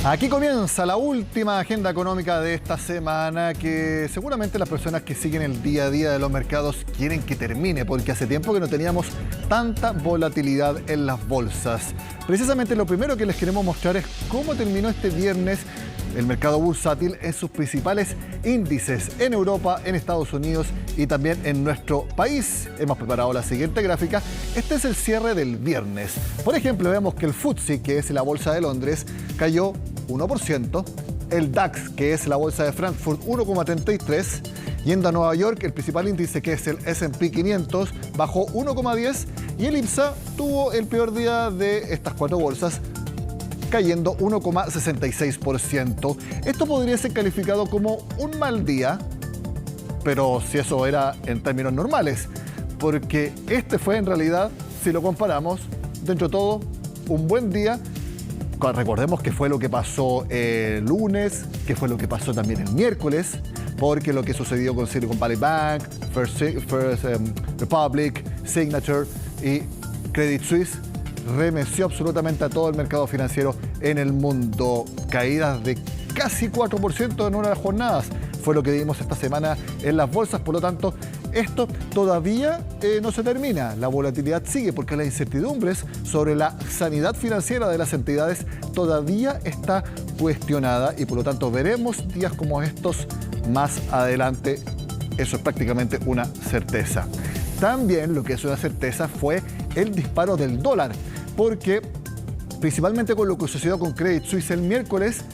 Aquí comienza la última agenda económica de esta semana que seguramente las personas que siguen el día a día de los mercados quieren que termine porque hace tiempo que no teníamos tanta volatilidad en las bolsas. Precisamente lo primero que les queremos mostrar es cómo terminó este viernes el mercado bursátil en sus principales índices en Europa, en Estados Unidos y también en nuestro país. Hemos preparado la siguiente gráfica. Este es el cierre del viernes. Por ejemplo, vemos que el FTSE, que es la bolsa de Londres, cayó 1%. El DAX, que es la bolsa de Frankfurt, 1,33%. Yendo a Nueva York, el principal índice, que es el S&P 500, bajó 1,10%. Y el IPSA tuvo el peor día de estas cuatro bolsas, cayendo 1,66%. Esto podría ser calificado como un mal día, pero si eso era en términos normales, porque este fue en realidad, si lo comparamos, dentro de todo, un buen día. Recordemos que fue lo que pasó el lunes, que fue lo que pasó también el miércoles, porque lo que sucedió con Silicon Valley Bank, First Republic, Signature y Credit Suisse remeció absolutamente a todo el mercado financiero en el mundo. Caídas de casi 4% en una de las jornadas fue lo que vimos esta semana en las bolsas. Por lo tanto, esto todavía no se termina. La volatilidad sigue porque las incertidumbres sobre la sanidad financiera de las entidades todavía está cuestionada y por lo tanto veremos días como estos más adelante. Eso es prácticamente una certeza. También lo que es una certeza fue el disparo del dólar, porque principalmente con lo que sucedió con Credit Suisse el miércoles,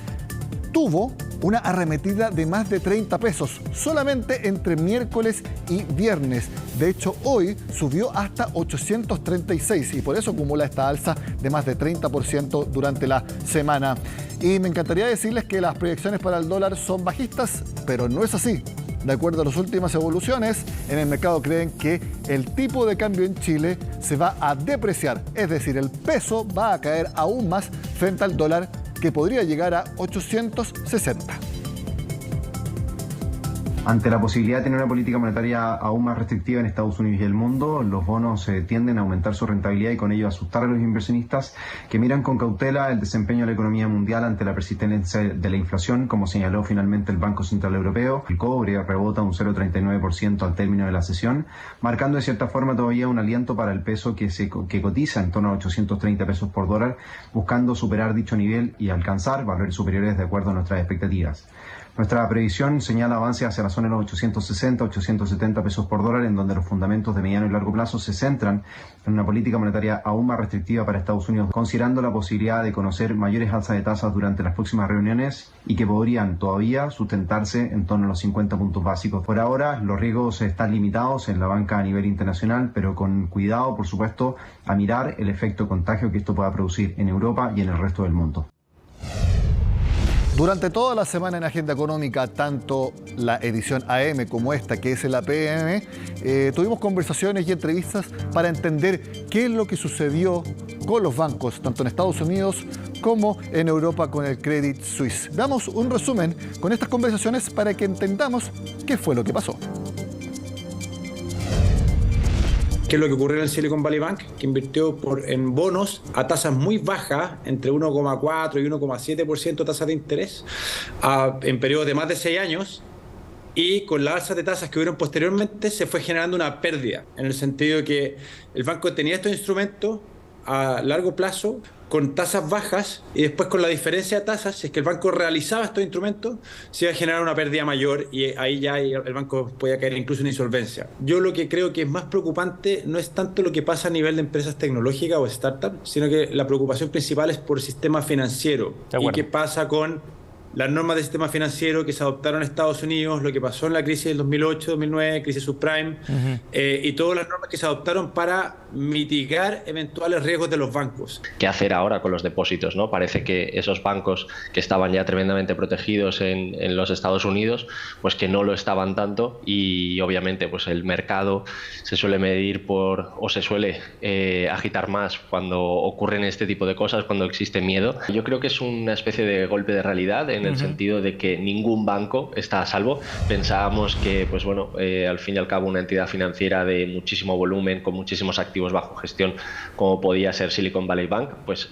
tuvo una arremetida de más de 30 pesos, solamente entre miércoles y viernes. De hecho, hoy subió hasta 836 y por eso acumula esta alza de más de 30% durante la semana. Y me encantaría decirles que las proyecciones para el dólar son bajistas, pero no es así. De acuerdo a las últimas evoluciones, en el mercado creen que el tipo de cambio en Chile se va a depreciar, es decir, el peso va a caer aún más frente al dólar, que podría llegar a 860. Ante la posibilidad de tener una política monetaria aún más restrictiva en Estados Unidos y el mundo, los bonos tienden a aumentar su rentabilidad y con ello asustar a los inversionistas que miran con cautela el desempeño de la economía mundial ante la persistencia de la inflación, como señaló finalmente el Banco Central Europeo. El cobre rebota un 0,39% al término de la sesión, marcando de cierta forma todavía un aliento para el peso que cotiza en torno a 830 pesos por dólar, buscando superar dicho nivel y alcanzar valores superiores de acuerdo a nuestras expectativas. Nuestra previsión señala avance hacia la zona de los 860, 870 pesos por dólar, en donde los fundamentos de mediano y largo plazo se centran en una política monetaria aún más restrictiva para Estados Unidos, considerando la posibilidad de conocer mayores alzas de tasas durante las próximas reuniones y que podrían todavía sustentarse en torno a los 50 puntos básicos. Por ahora, los riesgos están limitados en la banca a nivel internacional, pero con cuidado, por supuesto, a mirar el efecto contagio que esto pueda producir en Europa y en el resto del mundo. Durante toda la semana en Agenda Económica, tanto la edición AM como esta, que es la PM, tuvimos conversaciones y entrevistas para entender qué es lo que sucedió con los bancos, tanto en Estados Unidos como en Europa con el Credit Suisse. Damos un resumen con estas conversaciones para que entendamos qué fue lo que pasó. ¿Qué es lo que ocurrió en el Silicon Valley Bank? Que invirtió en bonos a tasas muy bajas, entre 1,4 y 1,7% tasas de interés, en periodos de más de 6 años, y con las alzas de tasas que hubieron posteriormente se fue generando una pérdida, en el sentido de que el banco tenía estos instrumentos a largo plazo con tasas bajas y después con la diferencia de tasas, si es que el banco realizaba estos instrumentos, se iba a generar una pérdida mayor y ahí ya el banco podía caer incluso en insolvencia. Yo lo que creo que es más preocupante no es tanto lo que pasa a nivel de empresas tecnológicas o startups, sino que la preocupación principal es por el sistema financiero y qué pasa con las normas del sistema financiero que se adoptaron en Estados Unidos, lo que pasó en la crisis del 2008-2009, crisis subprime, y todas las normas que se adoptaron para mitigar eventuales riesgos de los bancos. ¿Qué hacer ahora con los depósitos, ¿no? Parece que esos bancos que estaban ya tremendamente protegidos en los Estados Unidos, pues que no lo estaban tanto y obviamente pues el mercado se suele medir o se suele agitar más cuando ocurren este tipo de cosas, cuando existe miedo. Yo creo que es una especie de golpe de realidad en el sentido de que ningún banco está a salvo. Pensábamos que, pues bueno, al fin y al cabo una entidad financiera de muchísimo volumen, con muchísimos activos bajo gestión, como podía ser Silicon Valley Bank, pues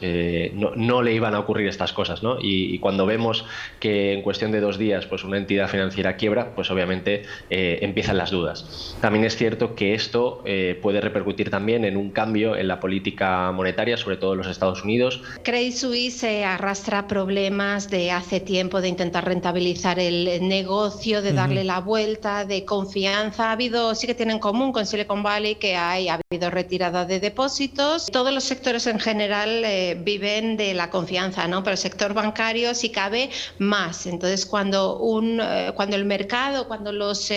no le iban a ocurrir estas cosas, ¿no? Y cuando vemos que en cuestión de 2 días pues una entidad financiera quiebra, pues obviamente empiezan las dudas. También es cierto que esto puede repercutir también en un cambio en la política monetaria, sobre todo en los Estados Unidos. Credit Suisse arrastra problemas de hace tiempo de intentar rentabilizar el negocio, de darle la vuelta, de confianza. Sí que tienen en común con Silicon Valley que ha habido retirada de depósitos. Todos los sectores en general viven de la confianza, ¿no? Pero el sector bancario, si cabe, más. Entonces, cuando el mercado, cuando los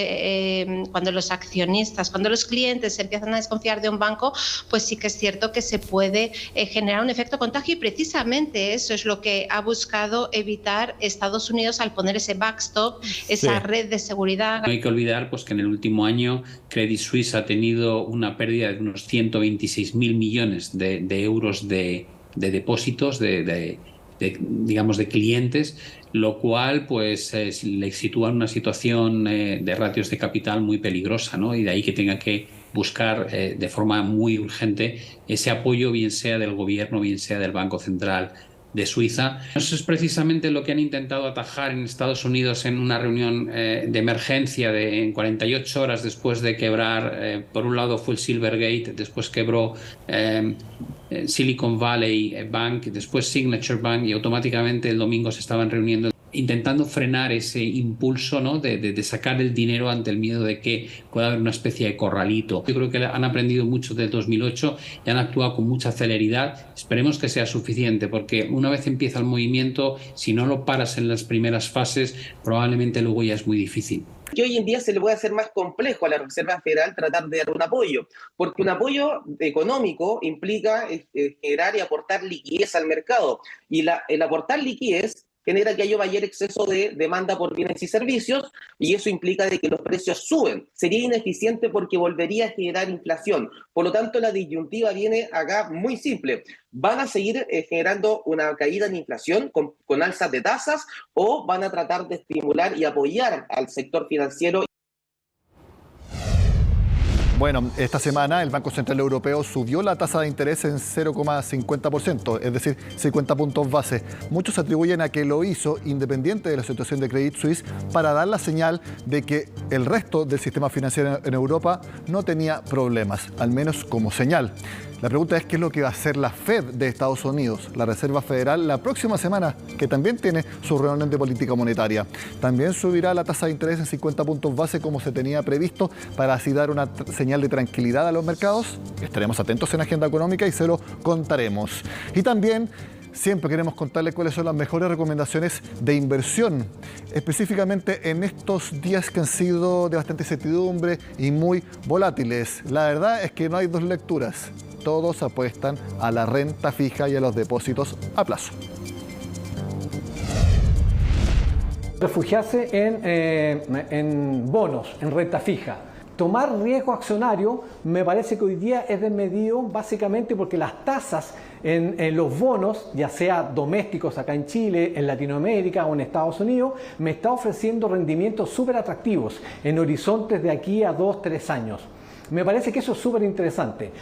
accionistas, cuando los clientes empiezan a desconfiar de un banco, pues sí que es cierto que se puede generar un efecto contagio, y precisamente eso es lo que ha buscado evitar Estados Unidos al poner ese backstop, esa red de seguridad. No hay que olvidar pues, que en el último año Credit Suisse ha tenido una pérdida de unos 126.000 millones de euros de depósitos, digamos, de clientes, lo cual pues le sitúa en una situación de ratios de capital muy peligrosa, ¿no? Y de ahí que tenga que buscar de forma muy urgente ese apoyo, bien sea del gobierno, bien sea del Banco Central de Suiza. Eso es precisamente lo que han intentado atajar en Estados Unidos en una reunión de emergencia en 48 horas después de quebrar. Por un lado fue el Silvergate, después quebró Silicon Valley Bank, después Signature Bank, y automáticamente el domingo se estaban reuniendo intentando frenar ese impulso, ¿no? de sacar el dinero ante el miedo de que pueda haber una especie de corralito. Yo creo que han aprendido mucho del 2008 y han actuado con mucha celeridad. Esperemos que sea suficiente, porque una vez empieza el movimiento, si no lo paras en las primeras fases, probablemente luego ya es muy difícil. Que hoy en día se le puede hacer más complejo a la Reserva Federal tratar de dar un apoyo, porque un apoyo económico implica generar y aportar liquidez al mercado, y el aportar liquidez genera que haya mayor exceso de demanda por bienes y servicios, y eso implica de que los precios suben. Sería ineficiente porque volvería a generar inflación. Por lo tanto, la disyuntiva viene acá muy simple. ¿Van a seguir generando una caída en inflación con alzas de tasas, o van a tratar de estimular y apoyar al sector financiero? Bueno, esta semana el Banco Central Europeo subió la tasa de interés en 0,50%, es decir, 50 puntos base. Muchos atribuyen a que lo hizo independiente de la situación de Credit Suisse para dar la señal de que el resto del sistema financiero en Europa no tenía problemas, al menos como señal. La pregunta es qué es lo que va a hacer la Fed de Estados Unidos, la Reserva Federal, la próxima semana, que también tiene su reunión de política monetaria. También subirá la tasa de interés en 50 puntos base como se tenía previsto, para así dar una señal de tranquilidad a los mercados. Estaremos atentos en Agenda Económica y se lo contaremos. Y también siempre queremos contarles cuáles son las mejores recomendaciones de inversión, específicamente en estos días que han sido de bastante incertidumbre y muy volátiles. La verdad es que no hay dos lecturas. Todos apuestan a la renta fija y a los depósitos a plazo. Refugiarse en bonos, en renta fija. Tomar riesgo accionario me parece que hoy día es desmedido, básicamente porque las tasas en los bonos, ya sea domésticos acá en Chile, en Latinoamérica o en Estados Unidos, me está ofreciendo rendimientos súper atractivos en horizontes de aquí a 2-3 años. Me parece que eso es súper interesante.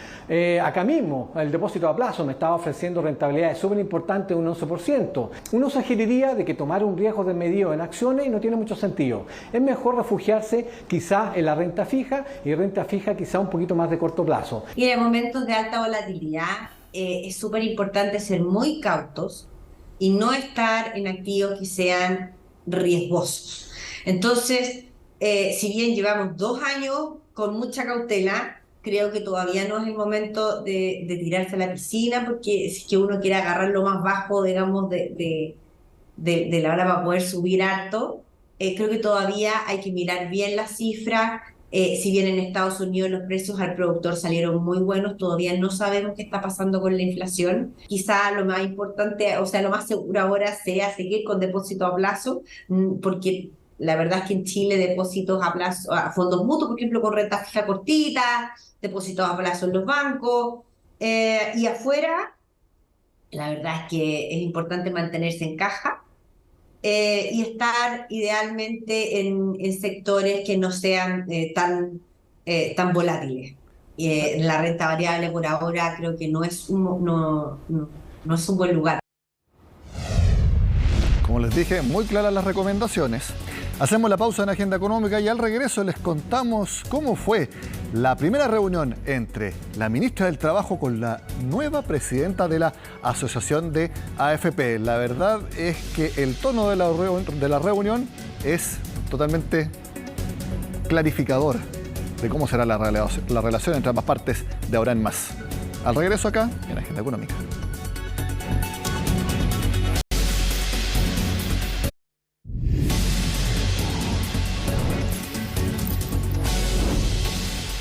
Acá mismo, el depósito a plazo me estaba ofreciendo rentabilidades súper importantes, un 11%. Uno sugeriría de que tomar un riesgo desmedido en acciones no tiene mucho sentido. Es mejor refugiarse quizás en la renta fija, y renta fija quizás un poquito más de corto plazo. Y en momentos de alta volatilidad es súper importante ser muy cautos y no estar en activos que sean riesgosos. Entonces, si bien llevamos 2 años con mucha cautela, creo que todavía no es el momento de tirarse a la piscina, porque si es que uno quiere agarrar lo más bajo, digamos, de la hora para poder subir harto, creo que todavía hay que mirar bien las cifras. Si bien en Estados Unidos los precios al productor salieron muy buenos, todavía no sabemos qué está pasando con la inflación. Quizá lo más importante, o sea, lo más seguro ahora sea seguir con depósito a plazo, porque la verdad es que en Chile depósitos a plazo, a fondos mutuos, por ejemplo, con renta fija cortita, depósitos a plazo en los bancos, y afuera, la verdad es que es importante mantenerse en caja, y estar idealmente en sectores que no sean tan volátiles. La renta variable por ahora creo que no es un buen lugar. Como les dije, muy claras las recomendaciones. Hacemos la pausa en Agenda Económica y al regreso les contamos cómo fue la primera reunión entre la ministra del Trabajo con la nueva presidenta de la Asociación de AFP. La verdad es que el tono de la reunión es totalmente clarificador de cómo será la relación entre ambas partes de ahora en más. Al regreso acá en Agenda Económica.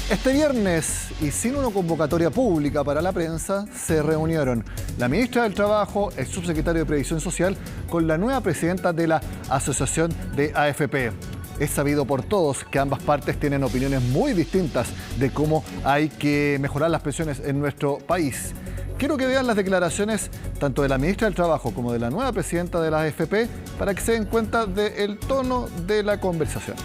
Este viernes, y sin una convocatoria pública para la prensa, se reunieron la ministra del Trabajo, el subsecretario de Previsión Social, con la nueva presidenta de la Asociación de AFP. Es sabido por todos que ambas partes tienen opiniones muy distintas de cómo hay que mejorar las pensiones en nuestro país. Quiero que vean las declaraciones tanto de la ministra del Trabajo como de la nueva presidenta de la AFP para que se den cuenta del tono de la conversación.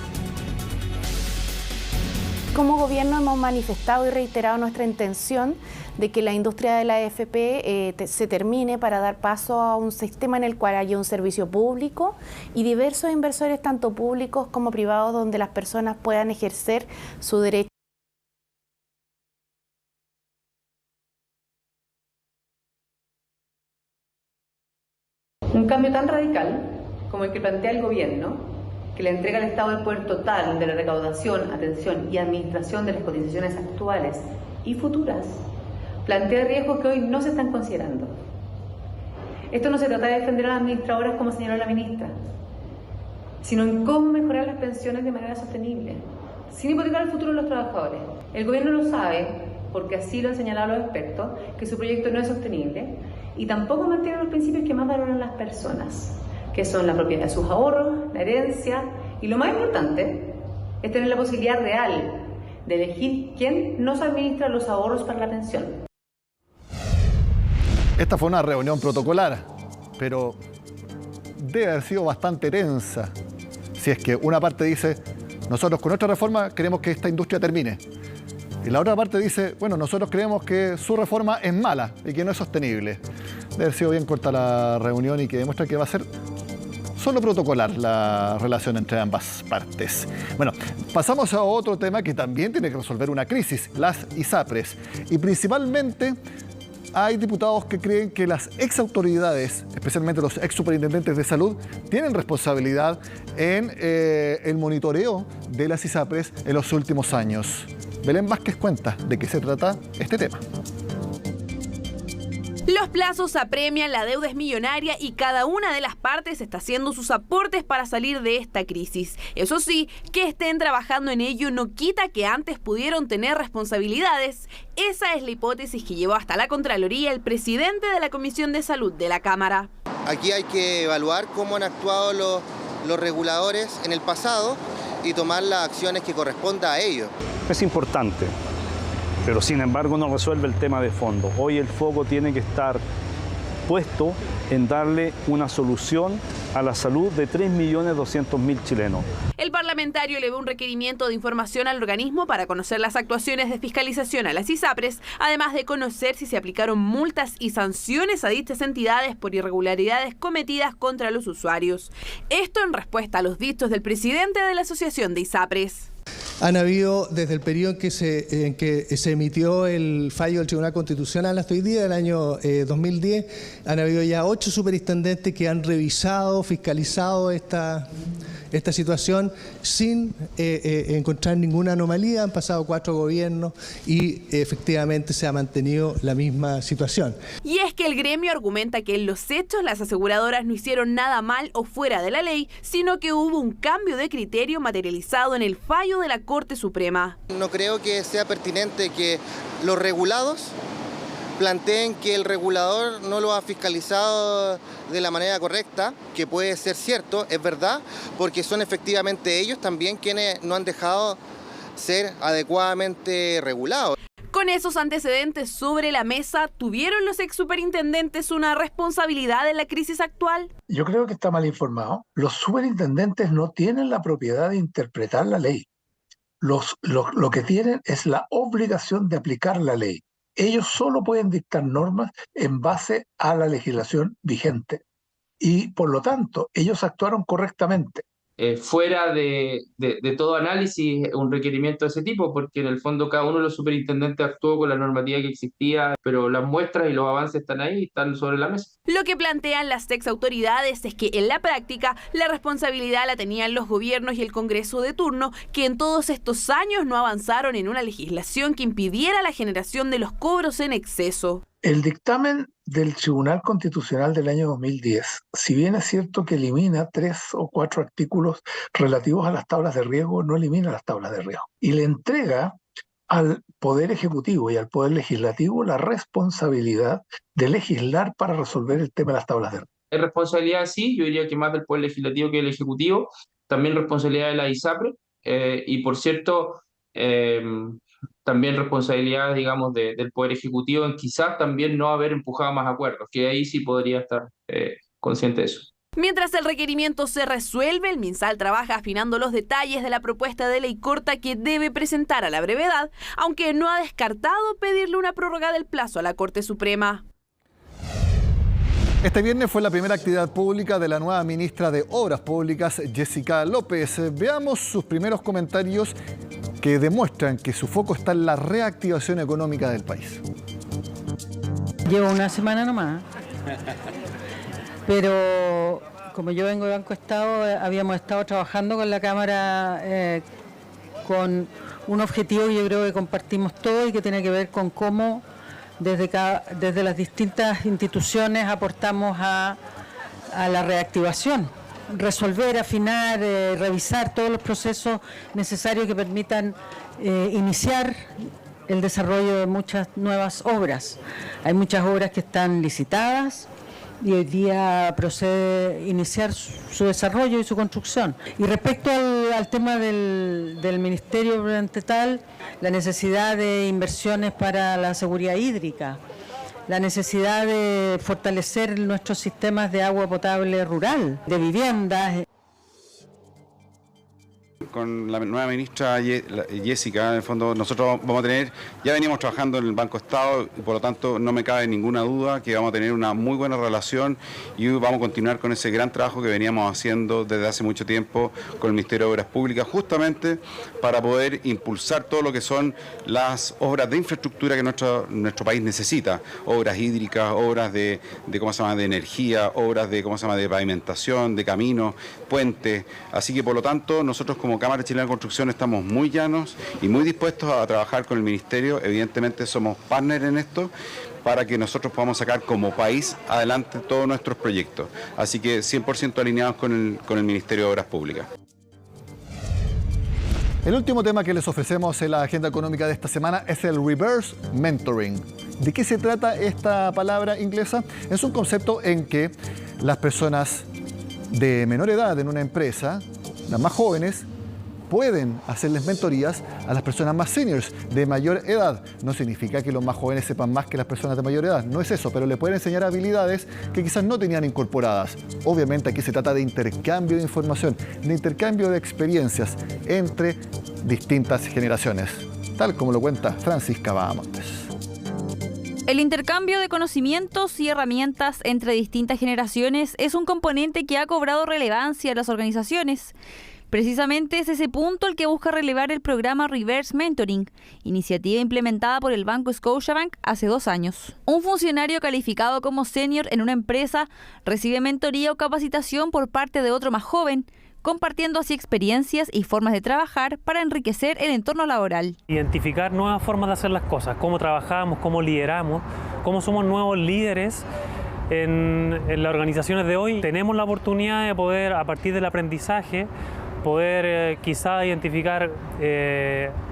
Como gobierno hemos manifestado y reiterado nuestra intención de que la industria de la AFP se termine para dar paso a un sistema en el cual haya un servicio público y diversos inversores, tanto públicos como privados, donde las personas puedan ejercer su derecho. Un cambio tan radical como el que plantea el gobierno, que le entrega al Estado el poder total de la recaudación, atención y administración de las cotizaciones actuales y futuras, plantea riesgos que hoy no se están considerando. Esto no se trata de defender a las administradoras como señaló la ministra, sino en cómo mejorar las pensiones de manera sostenible, sin hipotecar el futuro de los trabajadores. El gobierno lo sabe, porque así lo han señalado los expertos, que su proyecto no es sostenible y tampoco mantiene los principios que más valoran las personas, que son la propiedad de sus ahorros, la herencia, y lo más importante es tener la posibilidad real de elegir quién nos administra los ahorros para la pensión. Esta fue una reunión protocolar, pero debe haber sido bastante tensa. Si es que una parte dice, nosotros con nuestra reforma queremos que esta industria termine. Y la otra parte dice, bueno, nosotros creemos que su reforma es mala y que no es sostenible. Debe haber sido bien corta la reunión y que demuestra que va a ser solo protocolar la relación entre ambas partes. Bueno, pasamos a otro tema que también tiene que resolver una crisis, las ISAPRES. Y principalmente hay diputados que creen que las exautoridades, especialmente los exsuperintendentes de salud, tienen responsabilidad en el monitoreo de las ISAPRES en los últimos años. Belén Vázquez cuenta de qué se trata este tema. Los plazos apremian, la deuda es millonaria y cada una de las partes está haciendo sus aportes para salir de esta crisis. Eso sí, que estén trabajando en ello no quita que antes pudieron tener responsabilidades. Esa es la hipótesis que llevó hasta la Contraloría el presidente de la Comisión de Salud de la Cámara. Aquí hay que evaluar cómo han actuado los reguladores en el pasado y tomar las acciones que corresponda a ellos. Es importante, pero sin embargo no resuelve el tema de fondo. Hoy el foco tiene que estar puesto en darle una solución a la salud de 3.200.000 chilenos. El parlamentario elevó un requerimiento de información al organismo para conocer las actuaciones de fiscalización a las ISAPRES, además de conocer si se aplicaron multas y sanciones a dichas entidades por irregularidades cometidas contra los usuarios. Esto en respuesta a los dichos del presidente de la Asociación de ISAPRES. Han habido, desde el periodo en que se emitió el fallo del Tribunal Constitucional hasta hoy día, del año 2010, han habido ya 8 superintendentes que han revisado, fiscalizado esta situación sin encontrar ninguna anomalía. Han pasado 4 gobiernos y efectivamente se ha mantenido la misma situación. Y es que el gremio argumenta que en los hechos las aseguradoras no hicieron nada mal o fuera de la ley, sino que hubo un cambio de criterio materializado en el fallo de la Corte Suprema. No creo que sea pertinente que los regulados planteen que el regulador no lo ha fiscalizado de la manera correcta, que puede ser cierto, es verdad, porque son efectivamente ellos también quienes no han dejado ser adecuadamente regulados. Con esos antecedentes sobre la mesa, ¿tuvieron los ex superintendentes una responsabilidad en la crisis actual? Yo creo que está mal informado. Los superintendentes no tienen la propiedad de interpretar la ley. Lo que tienen es la obligación de aplicar la ley. Ellos solo pueden dictar normas en base a la legislación vigente. Y por lo tanto, ellos actuaron correctamente. Fuera de todo análisis un requerimiento de ese tipo, porque en el fondo cada uno de los superintendentes actuó con la normativa que existía, pero las muestras y los avances están ahí, están sobre la mesa. Lo que plantean las ex autoridades es que en la práctica la responsabilidad la tenían los gobiernos y el Congreso de turno, que en todos estos años no avanzaron en una legislación que impidiera la generación de los cobros en exceso. El dictamen del Tribunal Constitucional del año 2010, si bien es cierto que elimina 3 o 4 artículos relativos a las tablas de riesgo, no elimina las tablas de riesgo. Y le entrega al Poder Ejecutivo y al Poder Legislativo la responsabilidad de legislar para resolver el tema de las tablas de riesgo. Es responsabilidad, sí, yo diría que más del Poder Legislativo que del Ejecutivo, también responsabilidad de la ISAPRE, y por cierto, también responsabilidad, digamos, del Poder Ejecutivo en quizás también no haber empujado más acuerdos, que ahí sí podría estar consciente de eso. Mientras el requerimiento se resuelve, el MinSal trabaja afinando los detalles de la propuesta de ley corta que debe presentar a la brevedad, aunque no ha descartado pedirle una prórroga del plazo a la Corte Suprema. Este viernes fue la primera actividad pública de la nueva ministra de Obras Públicas, Jessica López. Veamos sus primeros comentarios que demuestran que su foco está en la reactivación económica del país. Llevo una semana nomás, pero como yo vengo de Banco Estado, habíamos estado trabajando con la Cámara con un objetivo que yo creo que compartimos todos y que tiene que ver con cómo desde las distintas instituciones aportamos a la reactivación. Resolver, afinar, revisar todos los procesos necesarios que permitan iniciar el desarrollo de muchas nuevas obras. Hay muchas obras que están licitadas y hoy día procede iniciar su desarrollo y su construcción. Y respecto al tema del Ministerio ante tal, la necesidad de inversiones para la seguridad hídrica, la necesidad de fortalecer nuestros sistemas de agua potable rural, de viviendas. Con la nueva ministra Jessica, en el fondo nosotros vamos a tener, ya veníamos trabajando en el Banco Estado y por lo tanto no me cabe ninguna duda que vamos a tener una muy buena relación y vamos a continuar con ese gran trabajo que veníamos haciendo desde hace mucho tiempo con el Ministerio de Obras Públicas, justamente para poder impulsar todo lo que son las obras de infraestructura que nuestro país necesita, obras hídricas, obras de energía, obras de pavimentación, de caminos, puentes, así que por lo tanto nosotros como Cámara Chilena de Construcción estamos muy llanos y muy dispuestos a trabajar con el Ministerio. Evidentemente somos partners en esto para que nosotros podamos sacar como país adelante todos nuestros proyectos. Así que 100% alineados con el Ministerio de Obras Públicas. El último tema que les ofrecemos en la agenda económica de esta semana es el reverse mentoring. ¿De qué se trata esta palabra inglesa? Es un concepto en que las personas de menor edad en una empresa, las más jóvenes, pueden hacerles mentorías a las personas más seniors de mayor edad. No significa que los más jóvenes sepan más que las personas de mayor edad, no es eso, pero le pueden enseñar habilidades que quizás no tenían incorporadas. Obviamente aquí se trata de intercambio de información, de intercambio de experiencias entre distintas generaciones, tal como lo cuenta Francisca Bahamontes. El intercambio de conocimientos y herramientas entre distintas generaciones es un componente que ha cobrado relevancia en las organizaciones. Precisamente es ese punto el que busca relevar el programa Reverse Mentoring, iniciativa implementada por el Banco Scotiabank hace 2 años. Un funcionario calificado como senior en una empresa recibe mentoría o capacitación por parte de otro más joven, compartiendo así experiencias y formas de trabajar para enriquecer el entorno laboral. Identificar nuevas formas de hacer las cosas, cómo trabajamos, cómo lideramos, cómo somos nuevos líderes en las organizaciones de hoy. Tenemos la oportunidad de poder, a partir del aprendizaje, poder quizá identificar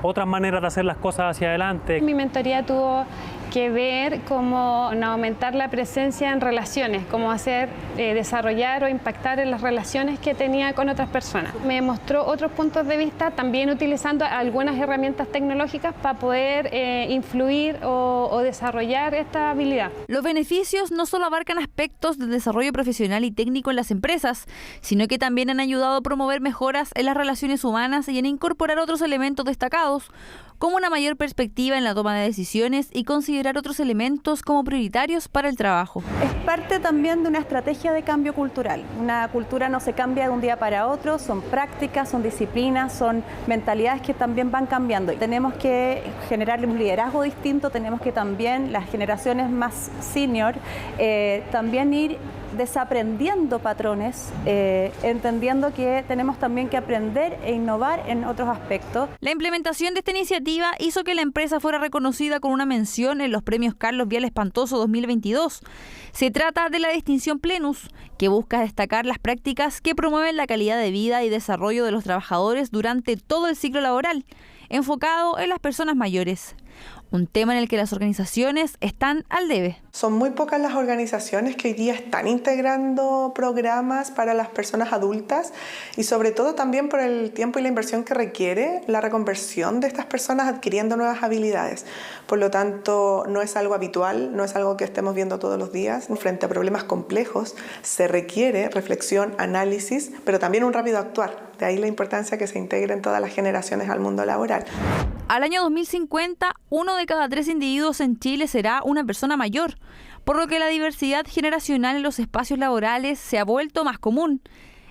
otras maneras de hacer las cosas hacia adelante. Mi mentoría tuvo que ver cómo aumentar la presencia en relaciones, cómo hacer, desarrollar o impactar en las relaciones que tenía con otras personas. Me mostró otros puntos de vista, también utilizando algunas herramientas tecnológicas para poder influir o desarrollar esta habilidad. Los beneficios no solo abarcan aspectos del desarrollo profesional y técnico en las empresas, sino que también han ayudado a promover mejoras en las relaciones humanas y en incorporar otros elementos destacados, como una mayor perspectiva en la toma de decisiones y considerar otros elementos como prioritarios para el trabajo. Es parte también de una estrategia de cambio cultural. Una cultura no se cambia de un día para otro, son prácticas, son disciplinas, son mentalidades que también van cambiando. Tenemos que generar un liderazgo distinto, tenemos que también, las generaciones más senior, también ir desaprendiendo patrones, entendiendo que tenemos también que aprender e innovar en otros aspectos. La implementación de esta iniciativa hizo que la empresa fuera reconocida con una mención en los premios Carlos Vial Espantoso 2022. Se trata de la distinción Plenus, que busca destacar las prácticas que promueven la calidad de vida y desarrollo de los trabajadores durante todo el ciclo laboral, enfocado en las personas mayores. Un tema en el que las organizaciones están al debe. Son muy pocas las organizaciones que hoy día están integrando programas para las personas adultas y sobre todo también por el tiempo y la inversión que requiere la reconversión de estas personas adquiriendo nuevas habilidades. Por lo tanto, no es algo habitual, no es algo que estemos viendo todos los días. Frente a problemas complejos se requiere reflexión, análisis, pero también un rápido actuar. De ahí la importancia que se integren todas las generaciones al mundo laboral. Al año 2050, 1 de cada 3 individuos en Chile será una persona mayor, por lo que la diversidad generacional en los espacios laborales se ha vuelto más común.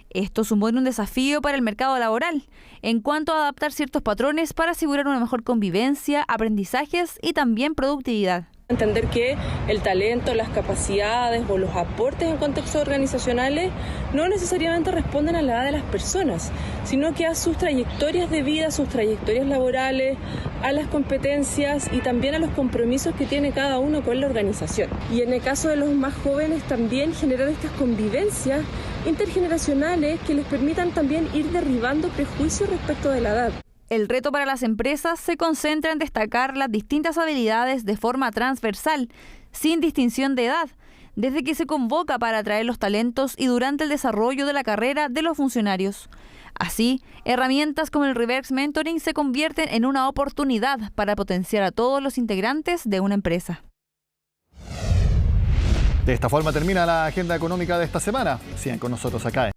Esto supone un desafío para el mercado laboral, en cuanto a adaptar ciertos patrones para asegurar una mejor convivencia, aprendizajes y también productividad. Entender que el talento, las capacidades o los aportes en contextos organizacionales no necesariamente responden a la edad de las personas, sino que a sus trayectorias de vida, sus trayectorias laborales, a las competencias y también a los compromisos que tiene cada uno con la organización. Y en el caso de los más jóvenes también generar estas convivencias intergeneracionales que les permitan también ir derribando prejuicios respecto de la edad. El reto para las empresas se concentra en destacar las distintas habilidades de forma transversal, sin distinción de edad, desde que se convoca para atraer los talentos y durante el desarrollo de la carrera de los funcionarios. Así, herramientas como el Reverse Mentoring se convierten en una oportunidad para potenciar a todos los integrantes de una empresa. De esta forma termina la agenda económica de esta semana. Sigan con nosotros acá.